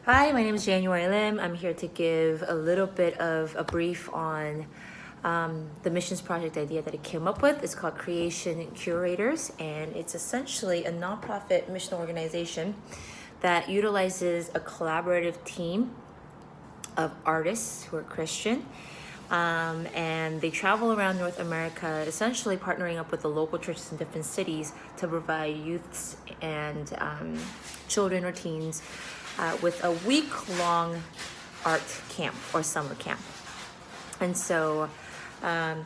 Hi, my name is January Lim. I'm here to give a little bit of a brief on the missions project idea that I came up with. It's called Creation Curators, and it's essentially a nonprofit mission organization that utilizes a collaborative team of artists who are Christian. And they travel around North America, essentially partnering up with the local churches in different cities to provide youths and children or teens with a week-long art camp or summer camp. And so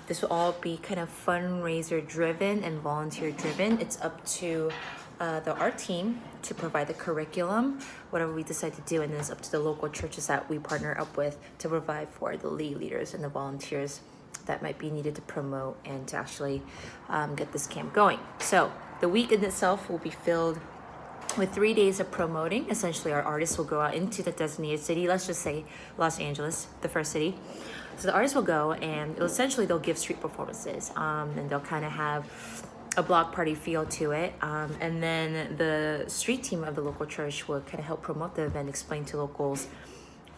this will all be kind of fundraiser driven and volunteer driven. It's up to the art team to provide the curriculum, whatever we decide to do, and then it's up to the local churches that we partner up with to provide for the lay leaders and the volunteers that might be needed to promote and to actually get this camp going. So the week in itself will be filled with 3 days of promoting. Essentially, our artists will go out into the designated city. Let's just say Los Angeles, the first city. So the artists will go and they'll give street performances, and they'll kind of have a block party feel to it. And then the street team of the local church will kind of help promote the event, explain to locals,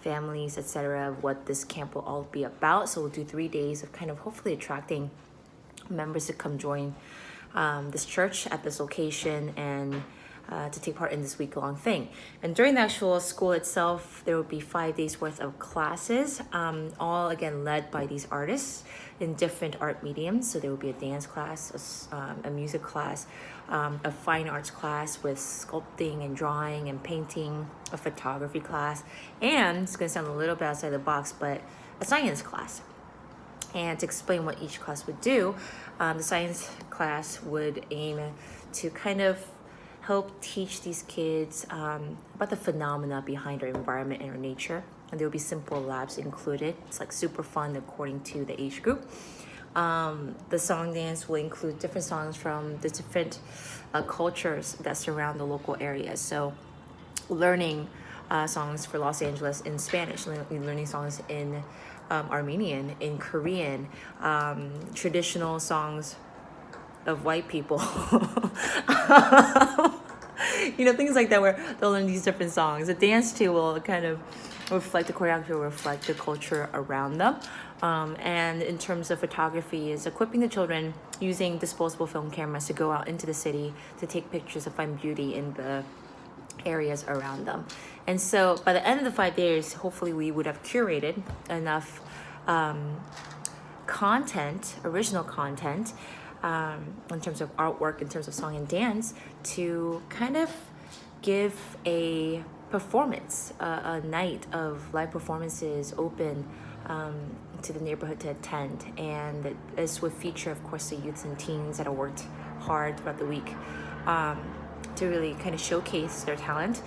families, etc., what this camp will all be about. So we'll do 3 days of kind of hopefully attracting members to come join this church at this location and to take part in this week-long thing. And during the actual school itself, there will be 5 days worth of classes, all again led by these artists in different art mediums. So there will be a dance class, a music class, a fine arts class with sculpting and drawing and painting, a photography class, and it's going to sound a little bit outside the box, but a science class. And to explain what each class would do, the science class would aim to kind of help teach these kids about the phenomena behind our environment and our nature. And there will be simple labs included. It's like super fun according to the age group. The song dance will include different songs from the different cultures that surround the local area. So learning songs for Los Angeles in Spanish, learning songs in Armenian, in Korean, traditional songs of white people. Things like that, where they'll learn these different songs. The dance too will kind of reflect, the choreography will reflect the culture around them. And in terms of photography, is equipping the children using disposable film cameras to go out into the city to take pictures, to find beauty in the areas around them. And so by the end of the 5 days, hopefully we would have curated enough original content, in terms of artwork, in terms of song and dance, to kind of give a performance, a night of live performances open to the neighborhood to attend. And this would feature, of course, the youths and teens that have worked hard throughout the week to really kind of showcase their talent.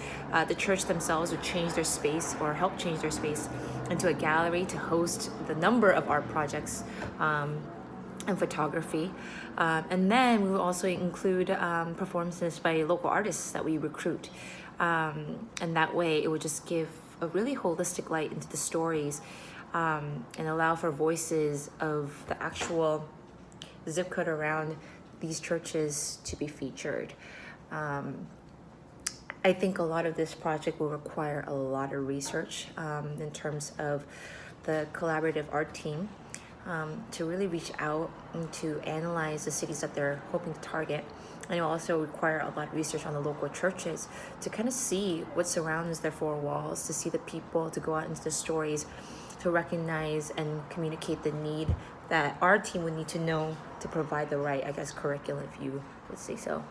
The church themselves would change their space, or help change their space, into a gallery to host the number of art projects and photography. And then we will also include performances by local artists that we recruit. And that way it would just give a really holistic light into the stories, and allow for voices of the actual zip code around these churches to be featured. I think a lot of this project will require a lot of research in terms of the collaborative art team, to really reach out and to analyze the cities that they're hoping to target. And it will also require a lot of research on the local churches to kind of see what surrounds their four walls, to see the people, to go out into the stories, to recognize and communicate the need that our team would need to know to provide the right, curriculum, if you would say so.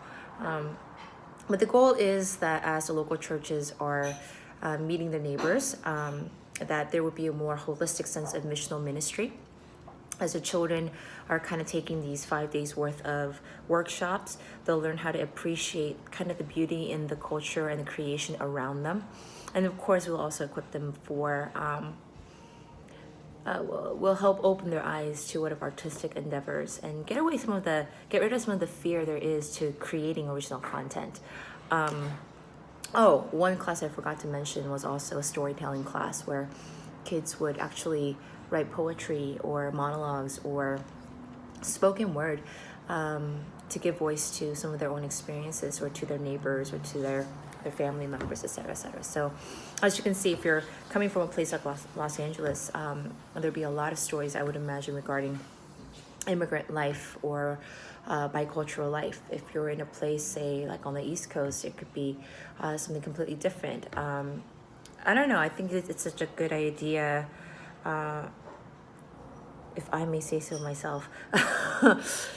But the goal is that as the local churches are meeting their neighbors, that there would be a more holistic sense of missional ministry. As the children are kind of taking these 5 days worth of workshops, they'll learn how to appreciate kind of the beauty in the culture and the creation around them. And of course, we'll also equip them for, will help open their eyes to what of artistic endeavors and get rid of some of the fear there is to creating original content. One class I forgot to mention was also a storytelling class where kids would actually write poetry or monologues or spoken word to give voice to some of their own experiences, or to their neighbors, or to their their family members, etc., etc. So, as you can see, if you're coming from a place like Los Angeles, there'd be a lot of stories, I would imagine, regarding immigrant life or bicultural life. If you're in a place, say, like on the East Coast, it could be something completely different. I don't know. I think it's such a good idea, if I may say so myself,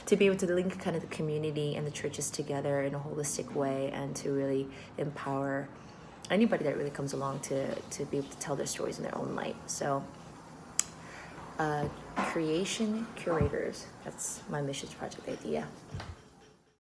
to be able to link kind of the community and the churches together in a holistic way, and to really empower anybody that really comes along to be able to tell their stories in their own light. So, creation curators, that's my missions project idea.